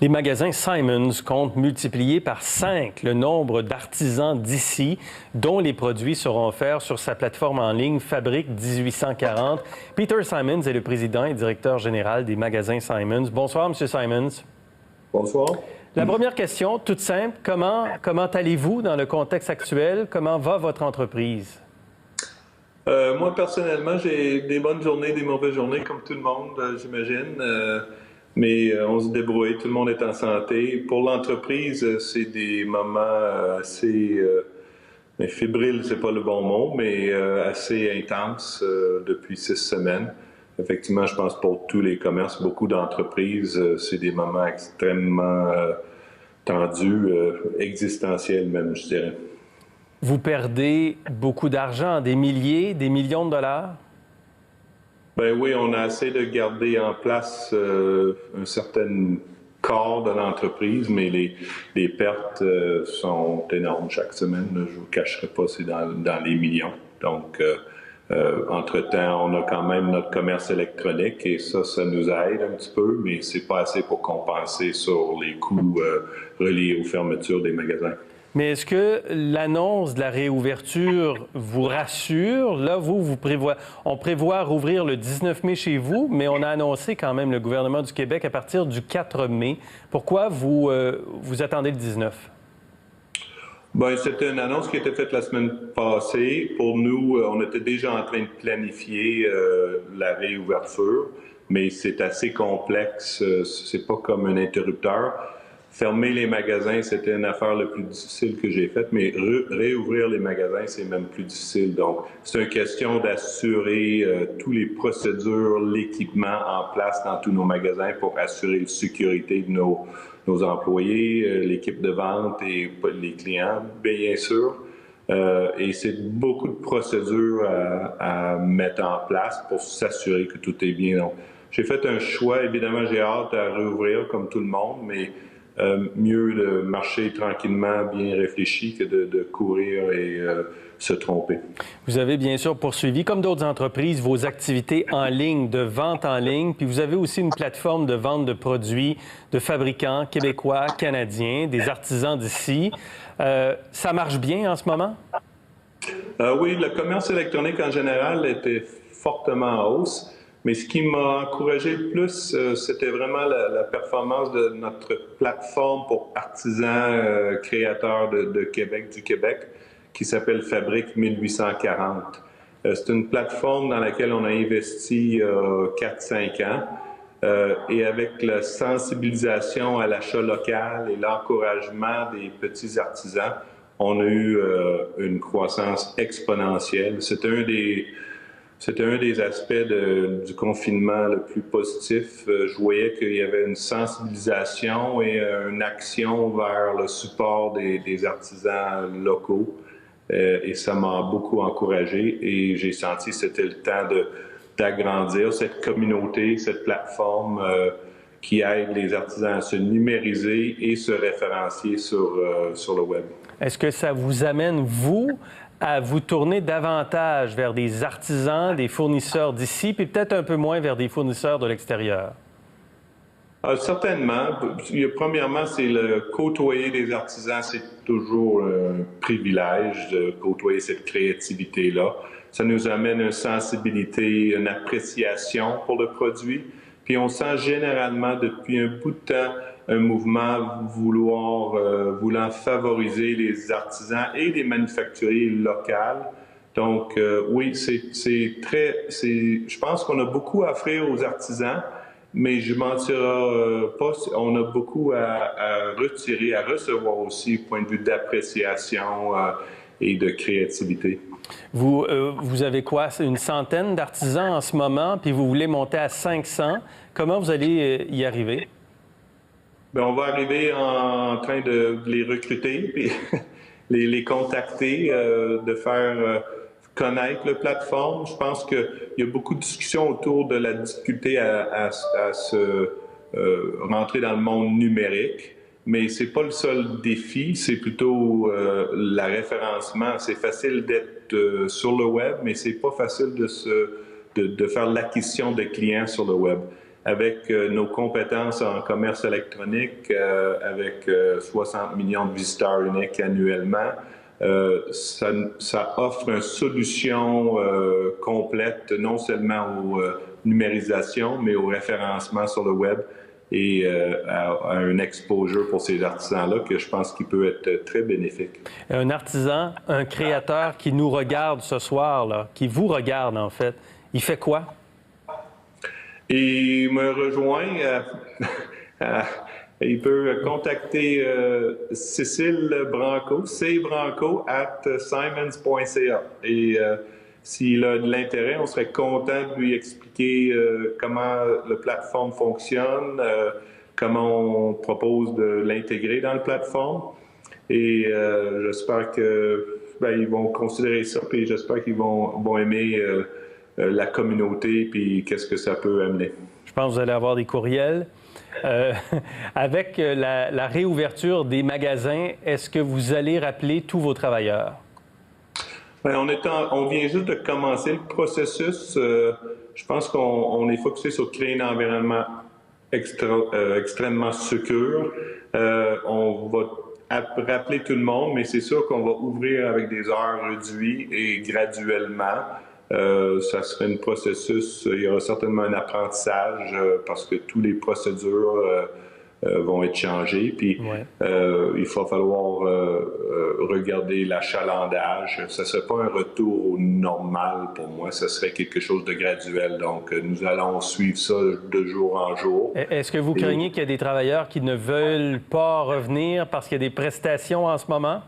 Les magasins Simons comptent multiplier par 5 le nombre d'artisans d'ici dont les produits seront offerts sur sa plateforme en ligne Fabrique 1840. Peter Simons est le président et directeur général des magasins Simons. Bonsoir, M. Simons. Bonsoir. La première question, toute simple, comment allez-vous dans le contexte actuel? Comment va votre entreprise? Moi, personnellement, j'ai des bonnes journées, des mauvaises journées, comme tout le monde, j'imagine. Mais on se débrouille, tout le monde est en santé. Pour l'entreprise, c'est des moments assez mais fébriles, c'est pas le bon mot, mais assez intenses depuis 6 semaines. Effectivement, je pense pour tous les commerces, beaucoup d'entreprises, c'est des moments extrêmement tendus, existentiels même, je dirais. Vous perdez beaucoup d'argent, des milliers, des millions de dollars? Ben oui, on a essayé de garder en place un certain corps de l'entreprise, mais les pertes sont énormes chaque semaine. Je ne vous cacherai pas, c'est dans les millions. Donc, entre-temps, on a quand même notre commerce électronique et ça nous aide un petit peu, mais c'est pas assez pour compenser sur les coûts reliés aux fermetures des magasins. Mais est-ce que l'annonce de la réouverture vous rassure? Là, on prévoit rouvrir le 19 mai chez vous, mais on a annoncé quand même le gouvernement du Québec à partir du 4 mai. Pourquoi vous attendez le 19? Bien, c'était une annonce qui a été faite la semaine passée. Pour nous, on était déjà en train de planifier la réouverture, mais c'est assez complexe. C'est pas comme un interrupteur. Fermer les magasins, c'était une affaire la plus difficile que j'ai faite, mais réouvrir les magasins, c'est même plus difficile. Donc, c'est une question d'assurer toutes les procédures, l'équipement en place dans tous nos magasins pour assurer la sécurité de nos employés, l'équipe de vente et les clients, bien sûr. Et c'est beaucoup de procédures à mettre en place pour s'assurer que tout est bien. Donc, j'ai fait un choix. Évidemment, j'ai hâte à réouvrir comme tout le monde, mais mieux de marcher tranquillement, bien réfléchi, que de courir et se tromper. Vous avez bien sûr poursuivi, comme d'autres entreprises, vos activités en ligne, de vente en ligne, puis vous avez aussi une plateforme de vente de produits de fabricants québécois, canadiens, des artisans d'ici. Ça marche bien en ce moment? Oui, le commerce électronique en général était fortement en hausse. Mais ce qui m'a encouragé le plus, c'était vraiment la performance de notre plateforme pour artisans créateurs de Québec, du Québec, qui s'appelle Fabrique 1840. C'est une plateforme dans laquelle on a investi 4-5 ans. Et avec la sensibilisation à l'achat local et l'encouragement des petits artisans, on a eu une croissance exponentielle. C'était un des aspects du confinement le plus positif. Je voyais qu'il y avait une sensibilisation et une action vers le support des artisans locaux. Et ça m'a beaucoup encouragé et j'ai senti que c'était le temps d'agrandir cette communauté, cette plateforme qui aide les artisans à se numériser et se référencier sur le web. Est-ce que ça vous amène, vous, à vous tourner davantage vers des artisans, des fournisseurs d'ici, puis peut-être un peu moins vers des fournisseurs de l'extérieur? Certainement. Premièrement, c'est le côtoyer des artisans, c'est toujours un privilège de côtoyer cette créativité-là. Ça nous amène une sensibilité, une appréciation pour le produit. Puis on sent généralement depuis un bout de temps un mouvement voulant favoriser les artisans et les manufacturiers locaux. Donc oui, je pense qu'on a beaucoup à offrir aux artisans, mais je mentirai pas, on a beaucoup à retirer, à recevoir aussi, du point de vue d'appréciation et de créativité. Vous avez quoi? Une centaine d'artisans en ce moment, puis vous voulez monter à 500. Comment vous allez y arriver? Bien, on va arriver en train de les recruter, puis les contacter, de faire connaître la plateforme. Je pense qu'il y a beaucoup de discussions autour de la difficulté à se rentrer dans le monde numérique. Mais c'est pas le seul défi, c'est plutôt le référencement. C'est facile d'être sur le web, mais c'est pas facile de faire l'acquisition de clients sur le web. avec nos compétences en commerce électronique, avec 60 millions de visiteurs uniques annuellement, ça offre une solution complète, non seulement aux numérisation, mais au référencement sur le web et à un exposure pour ces artisans-là que je pense qu'il peut être très bénéfique. Un artisan, un créateur qui nous regarde ce soir, là, qui vous regarde en fait, il fait quoi? Et il me rejoint, il peut contacter Cécile Branco, cbranco@simons.ca. Et s'il a de l'intérêt, on serait content de lui expliquer comment la plateforme fonctionne, comment on propose de l'intégrer dans la plateforme. Et j'espère qu'ils vont considérer ça, puis j'espère qu'ils vont aimer la communauté, puis qu'est-ce que ça peut amener. Je pense que vous allez avoir des courriels. Avec la réouverture des magasins, est-ce que vous allez rappeler tous vos travailleurs? Bien, on vient juste de commencer le processus. Je pense qu'on est focusé sur créer un environnement extrêmement sécure. On va rappeler tout le monde, mais c'est sûr qu'on va ouvrir avec des heures réduites et graduellement. Ça serait un processus, il y aura certainement un apprentissage parce que toutes les procédures vont être changées. Puis il va falloir regarder l'achalandage. Ce ne serait pas un retour au normal pour moi, ce serait quelque chose de graduel. Donc nous allons suivre ça de jour en jour. Est-ce que vous craignez qu'il y a des travailleurs qui ne veulent pas revenir parce qu'il y a des prestations en ce moment?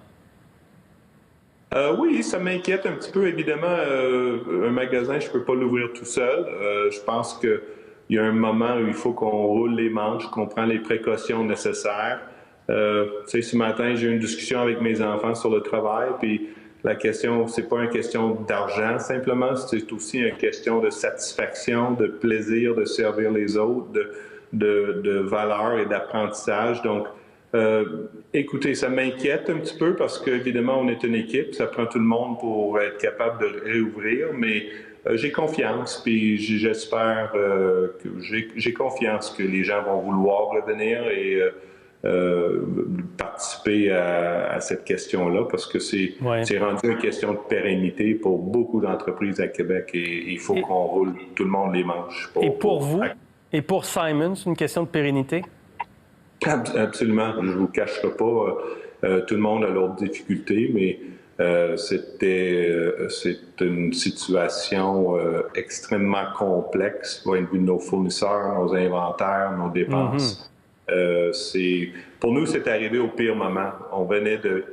Oui, ça m'inquiète un petit peu. Évidemment, un magasin, je ne peux pas l'ouvrir tout seul. Je pense qu'il y a un moment où il faut qu'on roule les manches, qu'on prend les précautions nécessaires. Ce matin, j'ai eu une discussion avec mes enfants sur le travail, puis la question, c'est pas une question d'argent simplement, c'est aussi une question de satisfaction, de plaisir de servir les autres, de valeur et d'apprentissage. Donc, écoutez, ça m'inquiète un petit peu parce qu'évidemment, on est une équipe, ça prend tout le monde pour être capable de réouvrir, mais j'ai confiance, puis j'espère que j'ai confiance que les gens vont vouloir revenir et participer à cette question-là parce que c'est rendu une question de pérennité pour beaucoup d'entreprises à Québec et il faut qu'on roule tout le monde les manches. Et pour vous, et pour Simons, une question de pérennité? Absolument. Je ne vous cacherai pas, tout le monde a leurs difficultés, mais c'est une situation extrêmement complexe, point de vue de nos fournisseurs, nos inventaires, nos dépenses. Pour nous, c'est arrivé au pire moment. On venait de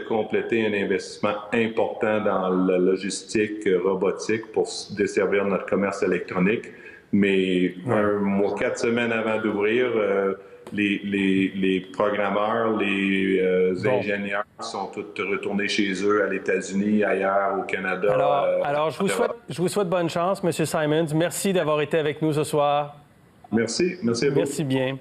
compléter un investissement important dans la logistique robotique pour desservir notre commerce électronique, mais 4 semaines avant d'ouvrir, les programmeurs, les ingénieurs sont tous retournés chez eux, à l'États-Unis, ailleurs, au Canada. Alors je vous souhaite bonne chance, M. Simons. Merci d'avoir été avec nous ce soir. Merci. Merci à vous. Merci bien.